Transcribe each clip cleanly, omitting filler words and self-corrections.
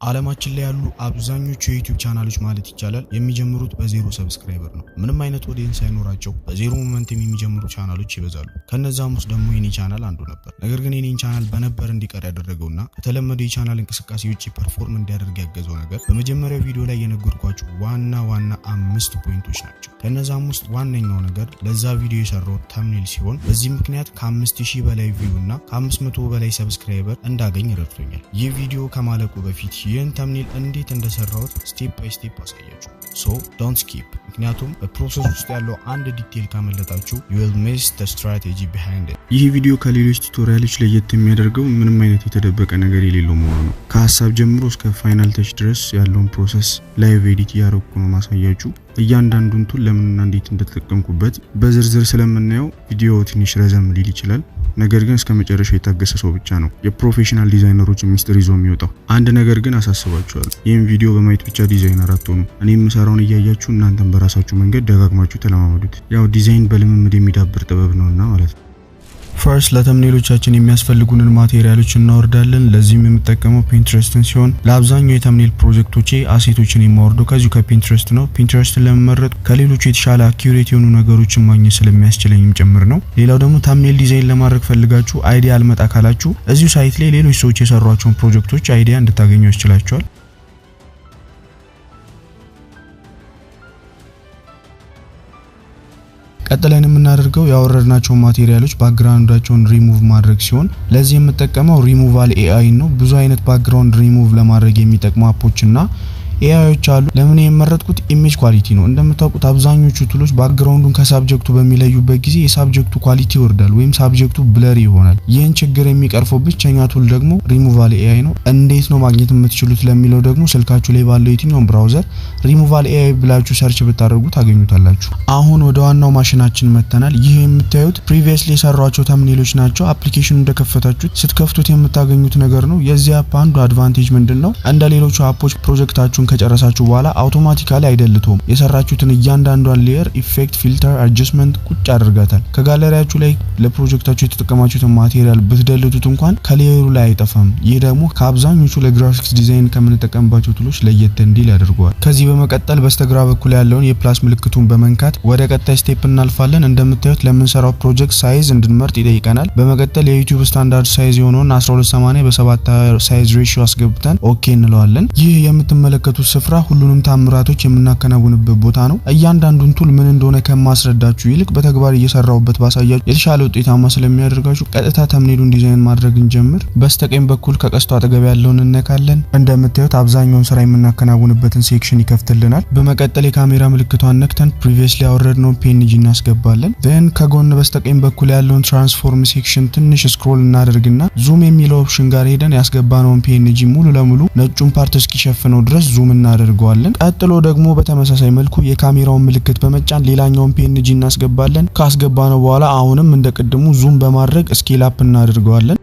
ዓለማችን ላይ ያሉ አብዛኞቹ የዩቲዩብ ቻናሎች ማለት ይቻላል የሚጀምሩት በዜሮ ሰብስክራይበር ነው። ምንም አይነት ኦዲየንስ ሳይኖራቸው በዜሮ ሞመንተም የሚጀምሩ ቻናሎች ይበዛሉ። ከነዛም ውስጥ ደግሞ የኔ ቻናል አንዱ ነበር። ነገር ግን የኔን ቻናል በነበር እንዲቀር ያደረገውና ከተለመደው የቻናል እንቅስቃሴ ውጪ ፐርፎርም እንዲያደርግ ያገዘው ነገር በመጀመሪያው ቪዲዮ ላይ የነገርኳችሁ ዋና 5 ፖይንቶች ናቸው። ከነዛም ውስጥ ዋነኛው ነገር ለዛ ቪዲዮ የሰራው ተምኔል ሲሆን በዚህ ምክንያት ከ5000 በላይ ቪው እና ከ500 በላይ ሰብስክራይበር እንዳገኝ ረድቶኛል። ይህ ቪዲዮ ከማለቁ በፊት ይህን ተምኔል እንዴት እንደሰራሁት ስቴፕ ባይ ስቴፕ አሳያችሁ። ሶ ዶንት ስኪፕ፣ ምክንያቱም በፕሮሰስ ውስጥ ያለው አንድ ዲቴል ካመለጣችሁ you will miss the strategy behind it። ይህ ቪዲዮ ከሌሎች ቱቶሪያሎች ለየት የሚያደርገው ምንም አይነት የተደበቀ ነገር የሌለው መሆኑ ነው። ከሐሳብ ጀምሮ እስከ ፋይናል ተች ድረስ ያለውን ፕሮሰስ ላይቭ ኤዲት ያደረኩ ነው ማሳያችሁ። እያንዳንዱን ቱል ለምንና እንዴት እንደተጠቀምኩበት በዝርዝር ስለምናየው ቪዲዮ ትንሽ ረዘም ሊል ይችላል። ነገር ግን እስከ መጨረሻ የታገሰ ሰው ብቻ ነው የፕሮፌሽናል ዲዛይነሮች ሚስጥር ይዞ የሚወጣው። አንድ ነገር ግን አሳስባችኋለሁ፣ ይህን ቪዲዮ በማየት ብቻ ዲዛይነር አትሆኑ። እኔ የምሰራውን እያያችሁ እናንተም በራሳችሁ መንገድ ደጋግማችሁ ተለማመዱት። ያው ዲዛይን በልምምድ የሚዳብር ጥበብ ነውና ማለት ነው። ፈርስት ለተምኔሎቻችን የሚያስፈልጉንን ማቴሪያሎች እናወርዳለን። ለዚህም የምጠቀመው ፒንትረስትን ሲሆን ለአብዛኛው የተምኔል ፕሮጀክቶቼ አሴቶችን የማወርደው ከዚሁ ከፒንትረስት ነው። ፒንትረስትን ለመመረጥ ከሌሎቹ የተሻለ አኪዩሬት የሆኑ ነገሮችን ማግኘት ስለሚያስችለኝም ጭምር ነው። ሌላው ደግሞ ተምኔል ዲዛይን ለማድረግ ፈልጋችሁ አይዲያ አልመጣ ካላችሁ እዚሁ ሳይት ላይ ሌሎች ሰዎች የሰሯቸውን ፕሮጀክቶች አይዲያ እንድታገኙ ያስችላችኋል። ቀጥለን የምናደርገው ያወረድናቸው ማቴሪያሎች ባክግራውንዳቸውን ሪሙቭ ማድረግ ሲሆን ለዚህ የምጠቀመው ሪሙቫል ኤአይ ነው። ብዙ አይነት ባክግራውንድ ሪሙቭ ለማድረግ የሚጠቅሙ አፖችና ኤአይዎች አሉ። ለምን የመረጥኩት ኢሜጅ ኳሊቲ ነው። እንደምታውቁት አብዛኞቹ ቱሎች ባክግራውንዱን ከሳብጀክቱ በሚለዩበት ጊዜ የሳብጀክቱ ኳሊቲ ይወርዳል ወይም ሳብጀክቱ ብለሪ ይሆናል። ይህን ችግር የሚቀርፈው ብቸኛ ቱል ደግሞ ሪሙቫል ኤአይ ነው። እንዴት ነው ማግኘት የምትችሉት ለሚለው ደግሞ ስልካችሁ ላይ ባለው የትኛውም ብራውዘር ሪሙቫል ኤአይ ብላችሁ ሰርች ብታደርጉ ታገኙታላችሁ። አሁን ወደ ዋናው ማሽናችን መተናል። ይህ የምታዩት ፕሪቪየስሊ የሰራቸው ተምኔሎች ናቸው። አፕሊኬሽኑ እንደከፈታችሁት ስትከፍቱት የምታገኙት ነገር ነው። የዚህ አፕ አንዱ አድቫንቴጅ ምንድነው? እንደ ሌሎቹ አፖች ፕሮጀክታችሁን ከጨረሳችሁ በኋላ አውቶማቲካሊ አይደልቶም። የሰራችሁትን እያንዳንዷን ሌየር ኢፌክት፣ ፊልተር፣ አድጀስትመንት ቁጭ አድርጋታል። ከጋለሪያችሁ ላይ ለፕሮጀክታችሁ የተጠቀማችሁትን ማቴሪያል ብትደልቱት እንኳን ከሌየሩ ላይ አይጠፋም። ይህ ደግሞ ከአብዛኞቹ ለግራፊክስ ዲዛይን ከምንጠቀምባቸው ቱሎች ለየት እንዲል ያደርገዋል። ከዚህ በመቀጠል በስተግራ በኩል ያለውን የፕላስ ምልክቱን በመንካት ወደ ቀጣይ ስቴፕ እናልፋለን። እንደምታዩት ለምንሰራው ፕሮጀክት ሳይዝ እንድንመርጥ ይጠይቀናል። በመቀጠል የዩቲዩብ ስታንዳርድ ሳይዝ የሆነውን 1280 በ7 ሳይዝ ሬሺዮ አስገብተን ኦኬ እንለዋለን። ይህ የምትመለከቱት ስፍራ ሁሉንም ታምራቶች የምናከናውንበት ቦታ ነው። እያንዳንዱን ቱል ምን እንደሆነ ከማስረዳችሁ ይልቅ በተግባር እየሰራውበት ባሳያችሁ የተሻለ ውጤታማ ስለሚያደርጋችሁ ቀጥታ ተምኔሉን ዲዛይን ማድረግ እንጀምር። በስተቀኝ በኩል ከቀስቱ አጠገብ ያለውን እንነካለን። እንደምታዩት አብዛኛውን ስራ የምናከናውንበትን ሴክሽን ይከፍትልናል። በመቀጠል የካሜራ ምልክቷን ነክተን ፕሪቪየስሊ ያወረድነው ፒኤንጂ እናስገባለን። ዘን ከጎን በስተቀኝ በኩል ያለውን ትራንስፎርም ሴክሽን ትንሽ ስክሮል እናደርግና ዙም የሚለው ኦፕሽን ጋር ሄደን ያስገባነውን ፒኤንጂ ሙሉ ለሙሉ ነጩን ፓርት እስኪሸፍነው ድረስ ዙም እናደርገዋለን። ቀጥሎ ደግሞ በተመሳሳይ መልኩ የካሜራውን ምልክት በመጫን ሌላኛውን ፒኤንጂ እናስገባለን። ካስገባነው በኋላ አሁንም እንደቀድሙ ዙም በማድረግ ስኬል አፕ እናደርገዋለን።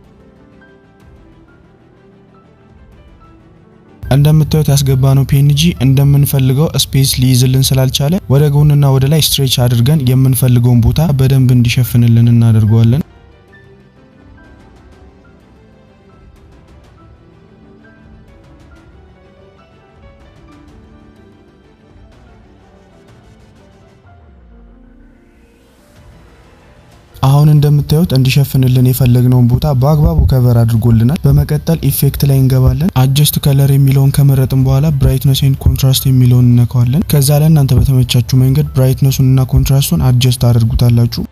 እንደምታዩት ያስገባነው ፒኤንጂ እንደምንፈልገው ስፔስ ሊይዝልን ስላልቻለ ወደ ጎንና ወደ ላይ ስትሬች አድርገን የምንፈልገውን ቦታ በደንብ እንዲሸፍንልን እናደርገዋለን። አሁን እንደምታዩት እንዲሸፍንልን የፈለግነውን ቦታ በአግባቡ ከቨር አድርጎልናል። በመቀጠል ኢፌክት ላይ እንገባለን። አጀስት ከለር የሚለውን ከመረጥን በኋላ ብራይትነስ ኤንድ ኮንትራስት የሚለውን እንነካዋለን። ከዛ ላይ እናንተ በተመቻችሁ መንገድ ብራይትነሱን እና ኮንትራስቱን አጀስት አድርጉታላችሁ።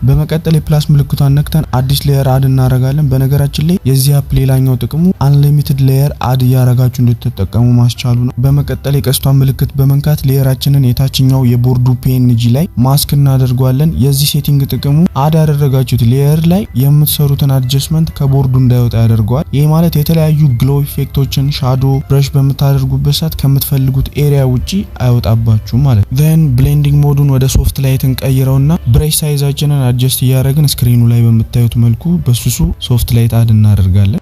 በመቀጠል የፕላስ ምልክቷን ነክተን አዲስ ሌየር አድ እናደርጋለን። በነገራችን ላይ የዚህ አፕ ሌላኛው ጥቅሙ አንሊሚትድ ሌየር አድ ያረጋችሁ እንድትጠቀሙ ማስቻሉ ነው። በመቀጠል የቀስቷን ምልክት በመንካት ሌየራችንን የታችኛው የቦርዱ ፒኤንጂ ላይ ማስክ እናደርጋለን። የዚህ ሴቲንግ ጥቅሙ አድ ያደረጋችሁት ሌየር ላይ የምትሰሩትን አድጀስትመንት ከቦርዱ እንዳይወጣ ያደርገዋል። ይሄ ማለት የተለያዩ ግሎ ኢፌክቶችን ሻዶ ብረሽ በመታደርጉበት ሰዓት ከምትፈልጉት ኤሪያ ውጪ አይወጣባችሁም ማለት ነው። ዘን ብሌንዲንግ ሞዱን ወደ ሶፍት ላይት እንቀይረውና ብረሽ ሳይዛችንን አድጀስት እያደረግን ስክሪኑ ላይ በምታዩት መልኩ በሱሱ ሶፍት ላይት አድ እናደርጋለን።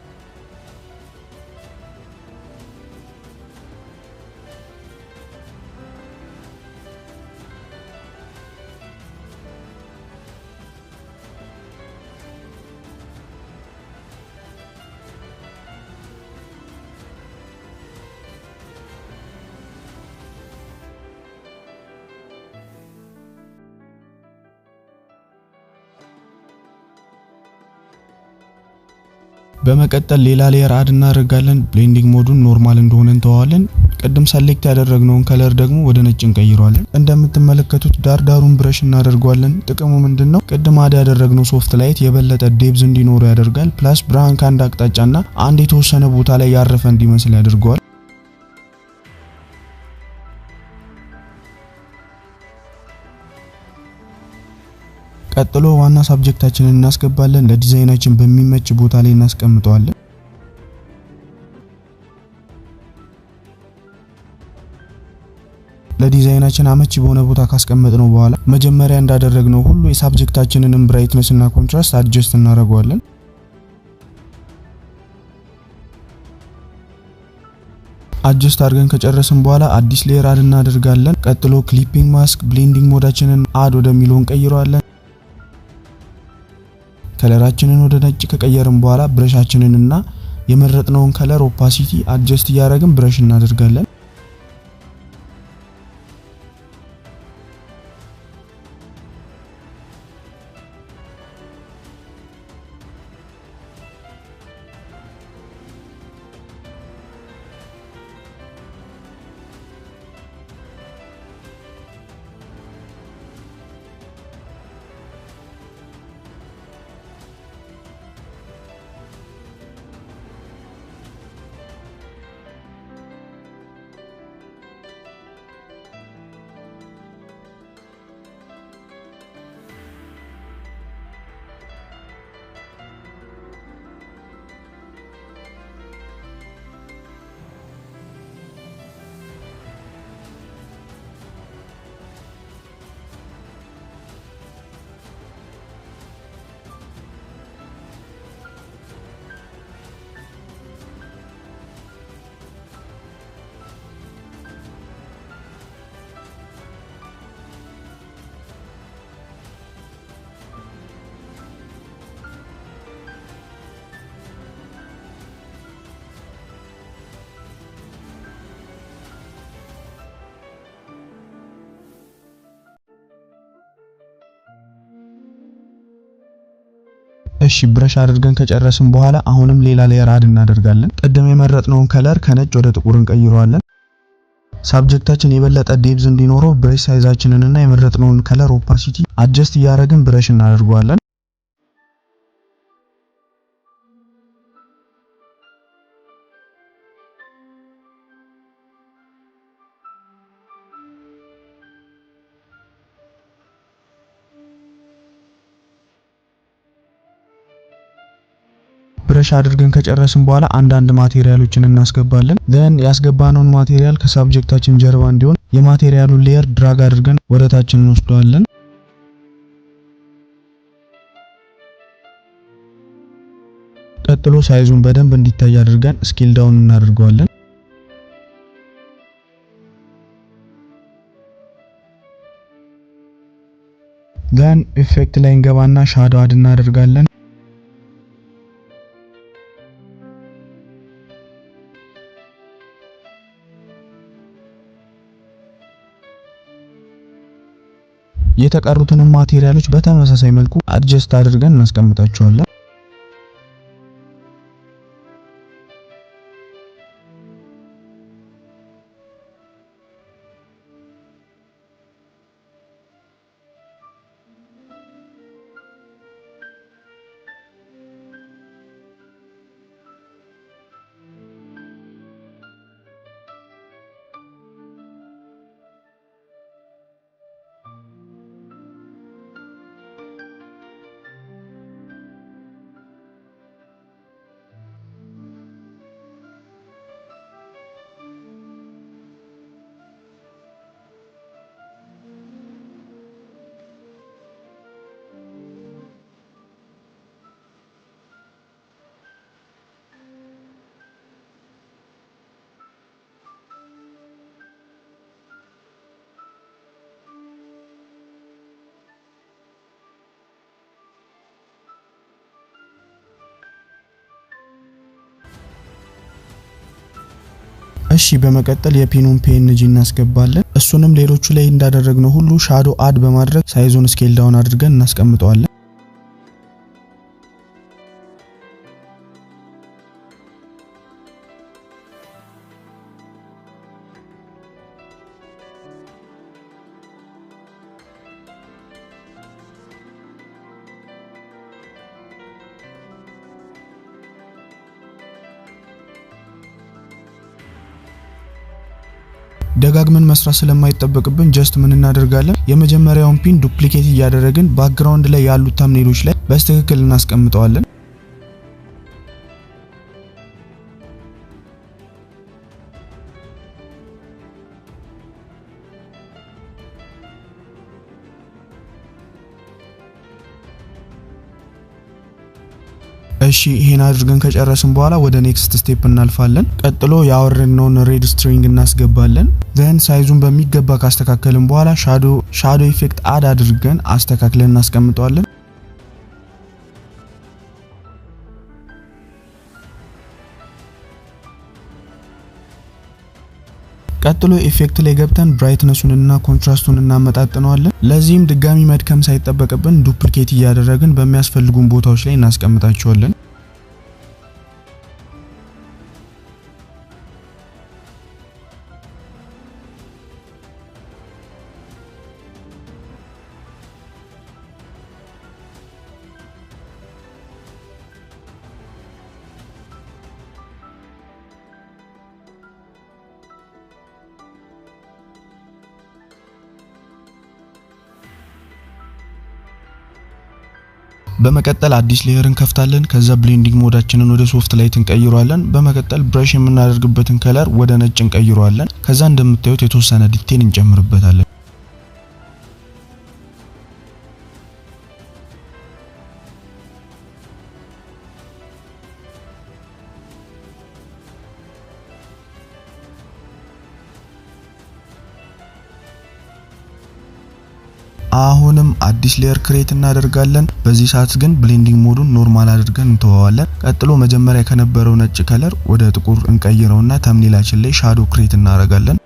በመቀጠል ሌላ ሌየር አድ እናደርጋለን። ብሌንዲንግ ሞዱን ኖርማል እንደሆነ እንተዋለን። ቅድም ሰሌክት ያደረግነውን ከለር ደግሞ ወደ ነጭ እንቀይረዋለን። እንደምትመለከቱት ዳርዳሩን ብረሽ እናደርገዋለን። ጥቅሙ ምንድነው? ቅድም አድ ያደረግነው ሶፍት ላይት የበለጠ ዴፕዝ እንዲኖረው ያደርጋል። ፕላስ ብርሃን ከአንድ አቅጣጫና አንድ የተወሰነ ቦታ ላይ ያረፈ እንዲመስል ያደርገዋል። ቀጥሎ ዋና ሳብጀክታችንን እናስገባለን። ለዲዛይናችን በሚመች ቦታ ላይ እናስቀምጠዋለን። ለዲዛይናችን አመቺ በሆነ ቦታ ካስቀመጥነው በኋላ መጀመሪያ እንዳደረግነው ሁሉ የሳብጀክታችንን ብራይትነስ እና ኮንትራስት አድጀስት እናደርገዋለን። አድጀስት አድርገን ከጨረስን በኋላ አዲስ ሌየር አድ እናደርጋለን። ቀጥሎ ክሊፒንግ ማስክ ብሌንዲንግ ሞዳችንን አድ ወደሚለው እንቀይረዋለን። ከለራችንን ወደ ነጭ ከቀየርን በኋላ ብረሻችንን እና የመረጥነውን ከለር ኦፓሲቲ አድጀስት እያደረግን ብረሽ እናደርጋለን። እሺ ብረሽ አድርገን ከጨረስን በኋላ አሁንም ሌላ ሌየር አድ እናደርጋለን። ቀደም የመረጥነውን ከለር ከነጭ ወደ ጥቁር እንቀይረዋለን። ሳብጀክታችን የበለጠ ዴፕዝ እንዲኖረው ብረሽ ሳይዛችንን እና የመረጥነውን ከለር ኦፓሲቲ አድጀስት እያደረግን ብረሽ እናደርገዋለን። ብረሽ አድርገን ከጨረስን በኋላ አንዳንድ ማቴሪያሎችን እናስገባለን። ዘን ያስገባነውን ማቴሪያል ከሳብጀክታችን ጀርባ እንዲሆን የማቴሪያሉን ሌየር ድራግ አድርገን ወደታችን እንወስደዋለን። ቀጥሎ ሳይዙን በደንብ እንዲታይ አድርገን ስኬል ዳውን እናደርገዋለን። ዘን ኢፌክት ላይ እንገባና ሻዶ አድ እናደርጋለን። የተቀሩትን ማቴሪያሎች በተመሳሳይ መልኩ አድጀስት አድርገን እናስቀምጣቸዋለን። እሺ በመቀጠል የፒኑን ፒኤንጂ እናስገባለን። እሱንም ሌሎቹ ላይ እንዳደረግነው ሁሉ ሻዶ አድ በማድረግ ሳይዙን ስኬል ዳውን አድርገን እናስቀምጠዋለን። ደጋግመን መስራት ስለማይጠበቅብን ጀስት ምን እናደርጋለን የመጀመሪያውን ፒን ዱፕሊኬት እያደረግን ባክግራውንድ ላይ ያሉት ተምኔሎች ላይ በስትክክል እናስቀምጠዋለን። እሺ ይሄን አድርገን ከጨረስን በኋላ ወደ ኔክስት ስቴፕ እናልፋለን። ቀጥሎ ያወረድነውን ሬድ ስትሪንግ እናስገባለን። ዘን ሳይዙን በሚገባ ካስተካከልን በኋላ ሻዶ ኢፌክት አድ አድርገን አስተካክለን እናስቀምጠዋለን። ቀጥሎ ኢፌክት ላይ ገብተን ብራይትነሱንና ኮንትራስቱን እናመጣጥነዋለን። ለዚህም ድጋሚ መድከም ሳይጠበቅብን ዱፕሊኬት እያደረግን በሚያስፈልጉን ቦታዎች ላይ እናስቀምጣቸዋለን። በመቀጠል አዲስ ሌየርን ከፍታለን። ከዛ ብሌንዲንግ ሞዳችንን ወደ ሶፍት ላይት እንቀይረዋለን። በመቀጠል ብራሽ የምናደርግበትን ከለር ወደ ነጭ እንቀይረዋለን። ከዛ እንደምታዩት የተወሰነ ዲቴል እንጨምርበታለን። አሁንም አዲስ ሌየር ክሬት እናደርጋለን። በዚህ ሰዓት ግን ብሌንዲንግ ሞዱን ኖርማል አድርገን እንተዋዋለን። ቀጥሎ መጀመሪያ ከነበረው ነጭ ከለር ወደ ጥቁር እንቀይረውና ተምኔላችን ላይ ሻዶ ክሬት እናደርጋለን።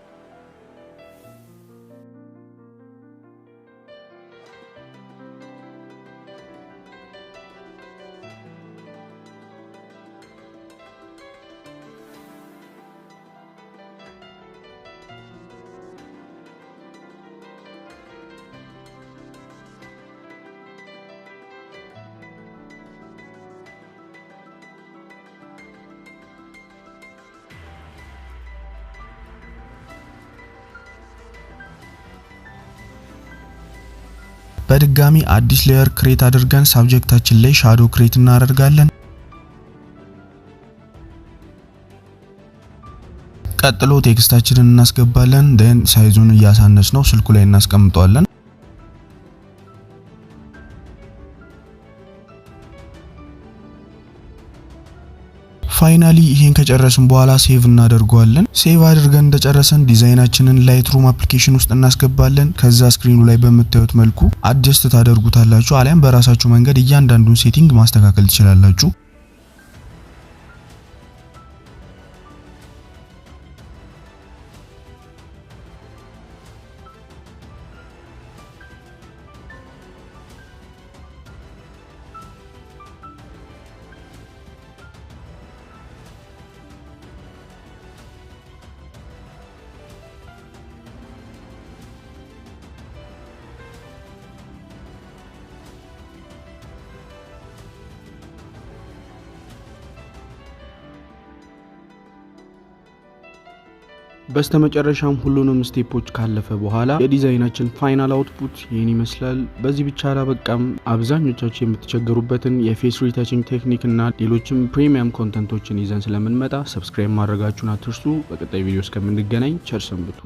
በድጋሚ አዲስ ሌየር ክሬት አድርገን ሳብጀክታችን ላይ ሻዶ ክሬት እናደርጋለን። ቀጥሎ ቴክስታችንን እናስገባለን። ደን ሳይዙን እያሳነስነው ስልኩ ላይ እናስቀምጠዋለን። ፋይናሊ ይሄን ከጨረስን በኋላ ሴቭ እናደርገዋለን። ሴቭ አድርገን እንደጨረሰን ዲዛይናችንን ላይትሩም አፕሊኬሽን ውስጥ እናስገባለን። ከዛ ስክሪኑ ላይ በምታዩት መልኩ አድጀስት ታደርጉታላችሁ። አሊያም በራሳችሁ መንገድ እያንዳንዱን ሴቲንግ ማስተካከል ትችላላችሁ። በስተመጨረሻም ሁሉንም ስቴፖች ካለፈ በኋላ የዲዛይናችን ፋይናል አውትፑት ይሄን ይመስላል። በዚህ ብቻ አላበቃም። አብዛኞቻችሁ የምትቸገሩበትን የፌስ ሪታችንግ ቴክኒክ እና ሌሎችም ፕሪሚየም ኮንተንቶችን ይዘን ስለምንመጣ ሰብስክራይብ ማድረጋችሁን አትርሱ። በቀጣይ ቪዲዮ እስከምንገናኝ ቸር ሰንብቱ።